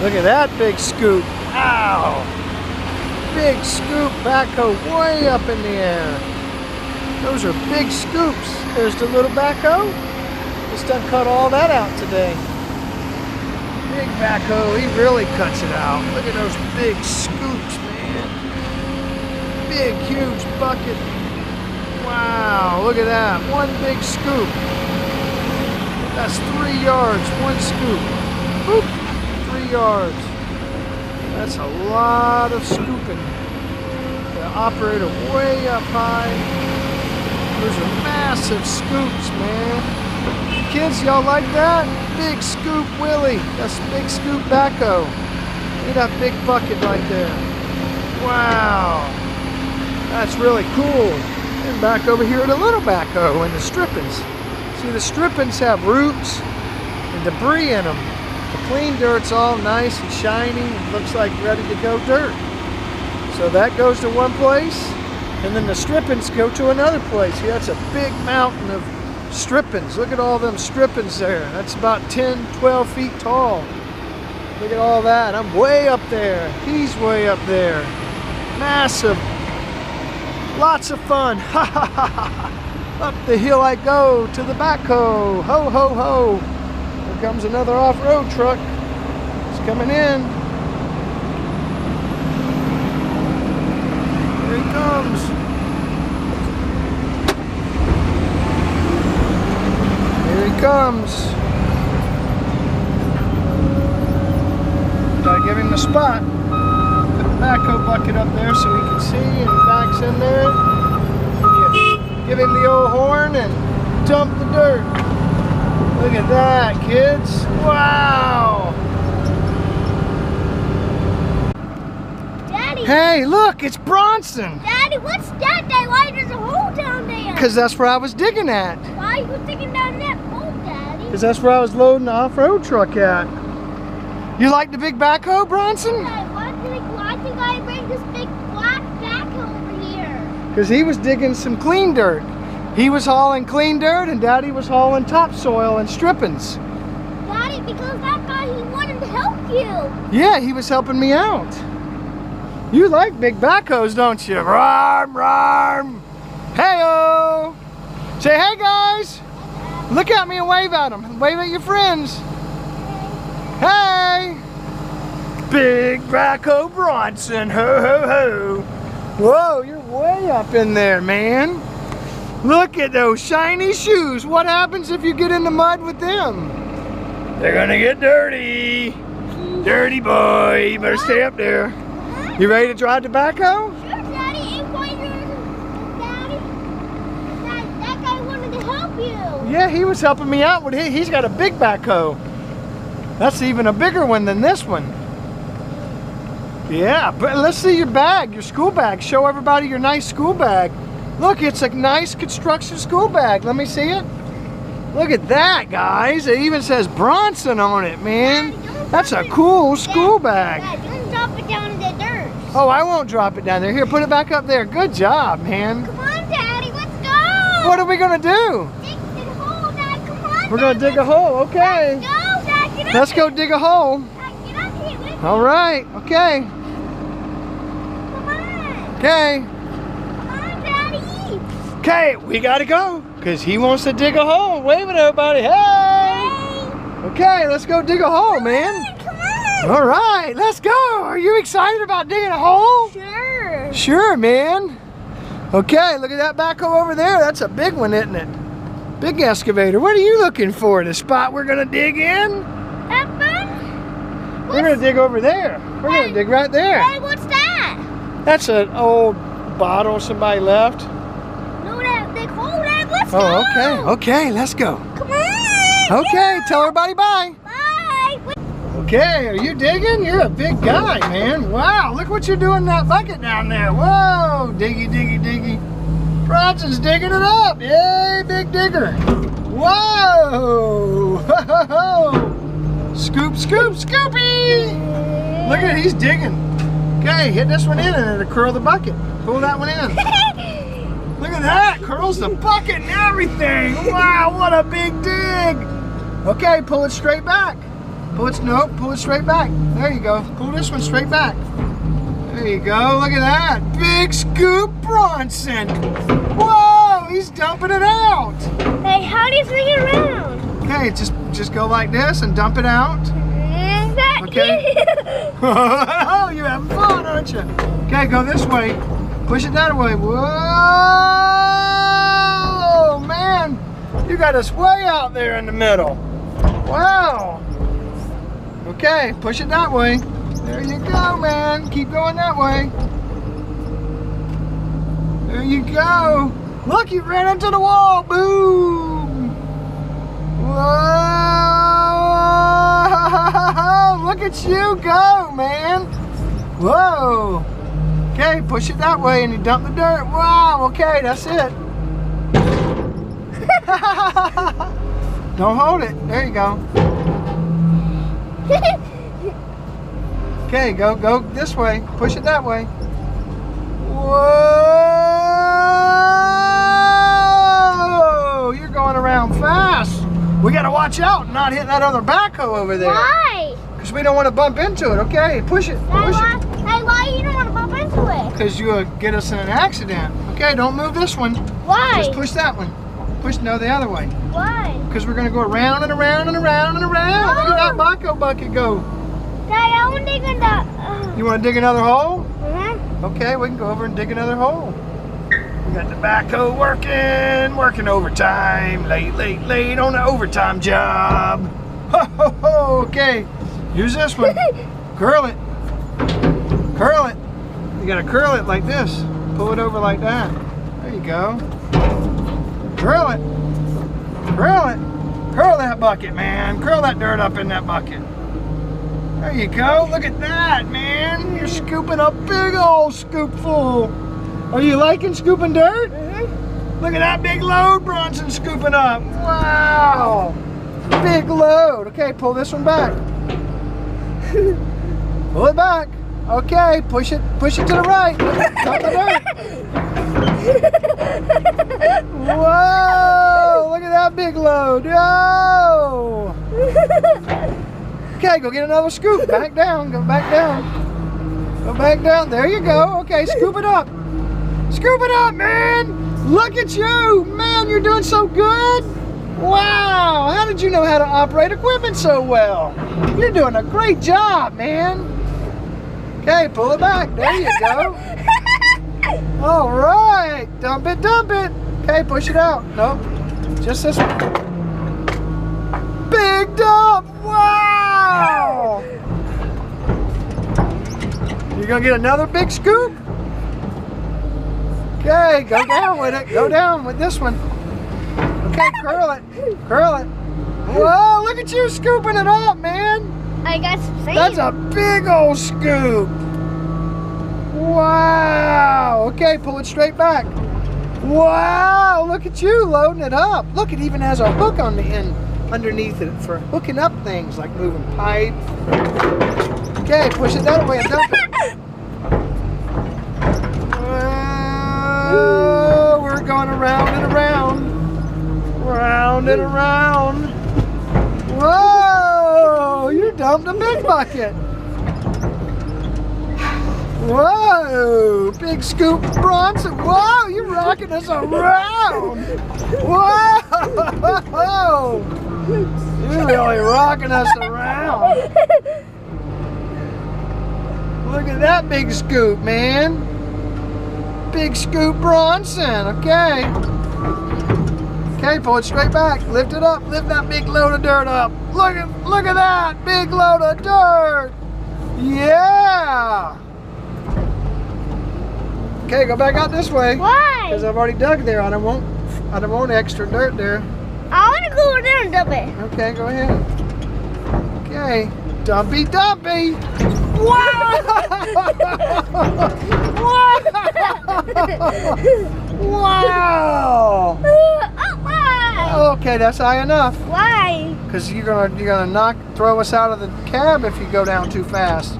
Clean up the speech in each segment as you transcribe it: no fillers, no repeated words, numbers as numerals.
Look at that big scoop. Ow! Big scoop backhoe way up in the air. Those are big scoops. There's the little backhoe. Just done cut all that out today. Big backhoe, he really cuts it out. Look at those big scoops, man. Big, huge bucket. Wow, look at that. One big scoop. That's 3 yards, one scoop. Boop, 3 yards. That's a lot of scooping. The operator way up high. Those are massive scoops, man. Kids, y'all like that? Big scoop Willie. That's big scoop backhoe. Look at that big bucket right there. Wow. That's really cool. And back over here, the little backhoe and the strippings. See, the strippings have roots and debris in them. The clean dirt's all nice and shiny and looks like ready to go dirt. So that goes to one place, and then the strippings go to another place. See, that's a big mountain of strippings. Look at all them strippings there. That's about 10, 12 feet tall. Look at all that. I'm way up there. He's way up there. Massive. Lots of fun. Ha ha ha ha. Up the hill I go to the backhoe. Ho ho ho. Here comes another off-road truck. It's coming in. Here he comes. Here he comes. Gotta give him the spot. Put the backhoe bucket up there so he can see, and he backs in there. And you give him the old horn and dump the dirt. Look at that, kids. Wow. Daddy. Hey, look, it's Bronson. Daddy, what's that? Why there's a hole down there? Because that's where I was digging at. Why are you digging down that hole, Daddy? Because that's where I was loading the off-road truck at. You like the big backhoe, Bronson? Why think I bring this big black backhoe over here? Because he was digging some clean dirt. He was hauling clean dirt and Daddy was hauling topsoil and strippings. Daddy, because that guy, he wanted to help you. Yeah, he was helping me out. You like big backhoes, don't you? Rawr, rawr. Hey-o. Say, hey, guys. Look at me and wave at them. Wave at your friends. Hey. Big backhoe Bronson. Ho, ho, ho. Whoa, you're way up in there, man. Look at those shiny shoes. What happens if you get in the mud with them? They're gonna get dirty. Dirty boy. You better stay up there. You ready to drive the backhoe? Sure, Daddy. Daddy, that guy wanted to help you. Yeah, he was helping me out with he's got a big backhoe. That's even a bigger one than this one. Yeah, but let's see your bag, your school bag. Show everybody your nice school bag. Look, it's a nice construction school bag. Let me see it. Look at that, guys. It even says Bronson on it, man. That's a cool school bag. Dad, don't drop it down in the dirt. Oh, I won't drop it down there. Here, put it back up there. Good job, man. Come on, Daddy, let's go. What are we gonna do? Dig the hole, Dad. Come on. We're gonna dig a hole, okay. Let's go, Dad. Get up Let's go here. dig a hole. Dad, get up here. Let's All right, okay. Come on. Okay. Come on, Daddy. Okay, we gotta go. Because he wants to dig a hole. Wave at everybody. Hey! Hey. Okay, let's go dig a hole, man. Come on. All right, let's go. Are you excited about digging a hole? Sure. Sure, man. Okay, look at that backhoe over there. That's a big one, isn't it? Big excavator. What are you looking for? The spot we're gonna dig in? That one? We're gonna dig over there. We're gonna dig right there. Hey, what's that? That's an old bottle somebody left. No, that hole, Dad. Let's go. Oh, okay. Okay, let's go. Come on. Okay, tell everybody bye. Bye. Okay, are you digging? You're a big guy, man. Wow, look what you're doing in that bucket down there. Whoa, diggy, diggy, diggy. Bronson's digging it up. Yay, big digger. Whoa. Ho, ho, ho. Scoop, scoop, scoopy. Look at it, he's digging. Okay, hit this one in and it'll curl the bucket. Pull that one in. Look at that, curls the bucket and everything. Wow, what a big dig. Okay, pull it straight back. Pull it straight back. There you go. Pull this one straight back. There you go. Look at that. Big scoop Bronson. Whoa, he's dumping it out. Hey, how do you swing it around? Okay, just go like this and dump it out. Is that Okay. Oh, you're having fun, aren't you? Okay, go this way. Push it that way. Whoa, man. You got us way out there in the middle. Wow. Okay, push it that way. There you go, man. Keep going that way. There you go. Look, you ran into the wall. Boom. Whoa. Look at you go, man. Whoa. Okay, push it that way and you dump the dirt. Wow, okay, that's it. Don't hold it. There you go. Okay, go this way. Push it that way. Whoa! You're going around fast. We gotta watch out and not hit that other backhoe over there. Why? Because we don't want to bump into it. Okay, push it. Push it. Hey, why you don't want to bump into it? Because you get us in an accident. Okay, don't move this one. Why? Just push that one. Push no the other way. Why? Because we're gonna go around and around and around and around. Look at that backhoe bucket go. Dad, I want to dig in the... You want to dig another hole? Uh-huh. Okay, we can go over and dig another hole. We got the backhoe working overtime. Late on the overtime job. Ho, ho, ho. Okay, use this one. Curl it. Curl it. You gotta curl it like this. Pull it over like that. There you go. Curl it. Curl it. Curl that bucket, man. Curl that dirt up in that bucket. There you go. Look at that, man. You're scooping a big old scoopful. Are you liking scooping dirt? Mm-hmm. Look at that big load Bronson's scooping up. Wow. Big load. Okay, pull this one back. Pull it back. Okay, push it to the right. Dump the dirt. Whoa, look at that big load. Whoa. Okay, go get another scoop. Back down, go back down. Go back down, there you go. Okay, scoop it up. Scoop it up, man. Look at you. Man, you're doing so good. Wow, how did you know how to operate equipment so well? You're doing a great job, man. Okay, pull it back. There you go. All right, dump it, dump it. Okay, push it out. Nope, just this one. Big dump. Wow. You're gonna get another big scoop? Okay, go down with it. Go down with this one. Okay, curl it. Curl it. Whoa, look at you scooping it up, man. I got some sand. That's a big old scoop. Wow. Okay, pull it straight back. Wow, look at you loading it up. Look, it even has a hook on the end underneath it for hooking up things like moving pipe. Okay, push it that way and dump it. Whoa, we're going around and around. Round and around. Whoa, you dumped a big bucket. Whoa, big scoop Bronson. Whoa, you're rocking us around. Whoa, you're really rocking us around. Look at that big scoop, man. Big scoop Bronson, okay. Okay, pull it straight back. Lift it up. Lift that big load of dirt up. Look at that big load of dirt. Yeah. Okay, go back out this way. Why? Because I've already dug there. I don't want extra dirt there. I want to go over there and dump it. Okay, go ahead. Okay, dumpy dumpy. Wow! Wow! Why? Okay, that's high enough. Why? Because you're gonna throw us out of the cab if you go down too fast.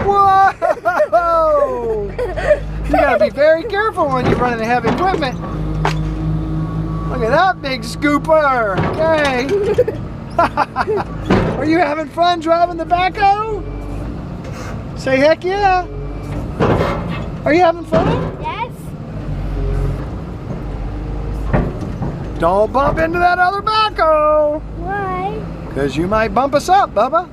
Whoa! You gotta be very careful when you're running heavy equipment. Look at that big scooper. Okay. Are you having fun driving the backhoe? Say heck yeah. Are you having fun? Yes. Don't bump into that other backhoe. Why? Because you might bump us up, Bubba.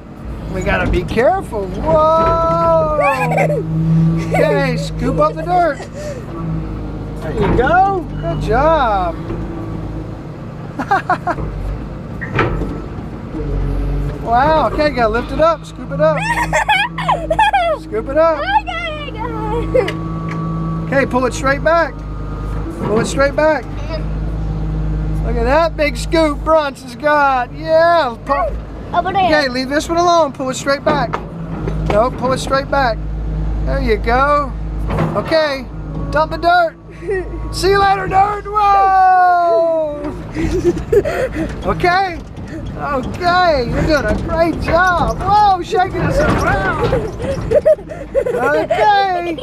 We gotta be careful. Whoa! Okay, scoop up the dirt. There you go. Good job. Wow, okay, gotta lift it up. Scoop it up. Scoop it up. I got it. Okay, pull it straight back. Pull it straight back. Look at that big scoop Bronson's got. Yeah. Over there. Okay, leave this one alone. Pull it straight back. No, pull it straight back. There you go. Okay, dump the dirt. See you later, dirt. Whoa. Okay. Okay, you're doing a great job. Whoa, shaking us around. Okay.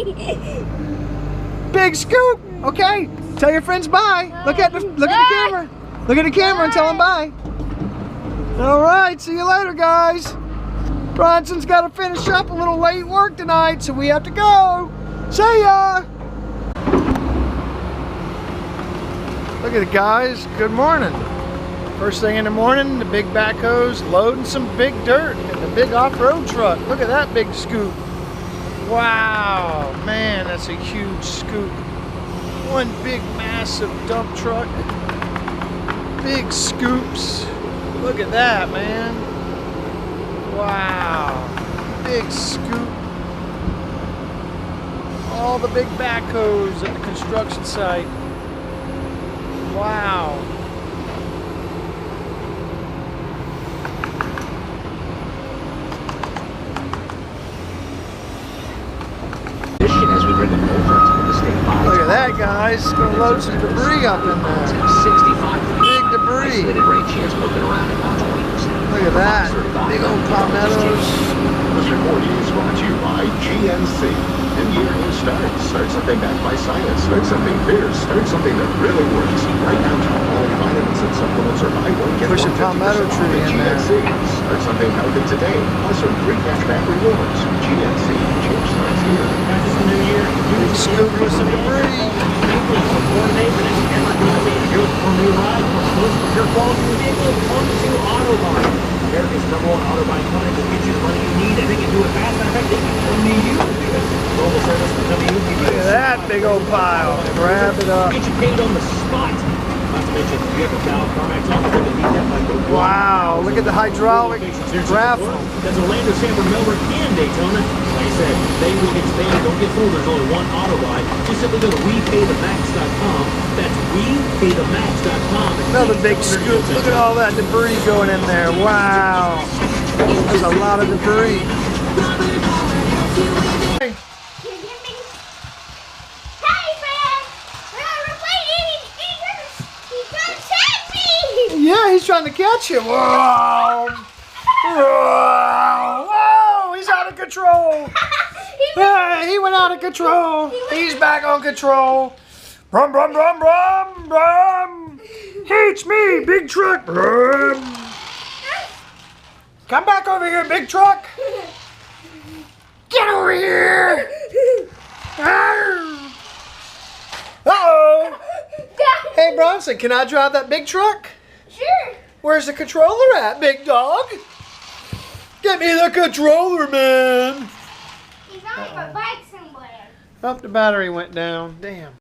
Big scoop. Okay, tell your friends bye. Look at the camera. Look at the camera and tell them bye. All right, see you later, guys. Bronson's got to finish up, a little late work tonight, so we have to go. See ya. Look at it, guys. Good morning. First thing in the morning, the big backhoe's loading some big dirt in the big off-road truck. Look at that big scoop. Wow, man, that's a huge scoop. One big massive dump truck. Big scoops. Look at that, man. Wow, big scoop. All the big backhoes at the construction site. Wow. Look at that, guys. It's going to load some debris up in there. Big debris. Look at that. Big old palmettos. This report is brought to you by GNC. New year, new start. Start something backed by science. Start something fierce. Start something that really works. Right now, all vitamins and supplements are buy one, get Push a 150% palmetto off tree at in there. GNC. Start something healthy today. Plus some free cashback rewards. GNC. Change starts here. Big scoop with some debris. America's number one auto buying company will get you the money you need, and they can do it fast. In fact, they can only you because global service will come to you. Look at that big old pile. Grab it up. Get you paid on the spot. Not to mention, if you have a valid CarMax offer, they can need that by the Wow, look at the hydraulic grapple. That's Orlando, Sanford, Melbourne, and Daytona. Like I said, they will get paid. Don't get fooled. There's only one auto buy. Just simply go to WePayTheMax.com. That's WePayTheMax.com. Another big scoop. Look at all that debris going in there. Wow. There's a lot of debris. Hey, man! He's trying to save me! Yeah, he's trying to catch you. Whoa. Whoa. Whoa. He's out of control. Hey, he went out of control. He's back on control. Brum, brum, brum, brum, brum. It's me, big truck. Brum. Come back over here, big truck. Get over here. Uh-oh. Hey, Bronson, can I drive that big truck? Sure. Where's the controller at, big dog? Get me the controller, man. He's on my bike somewhere. Oh, the battery went down. Damn.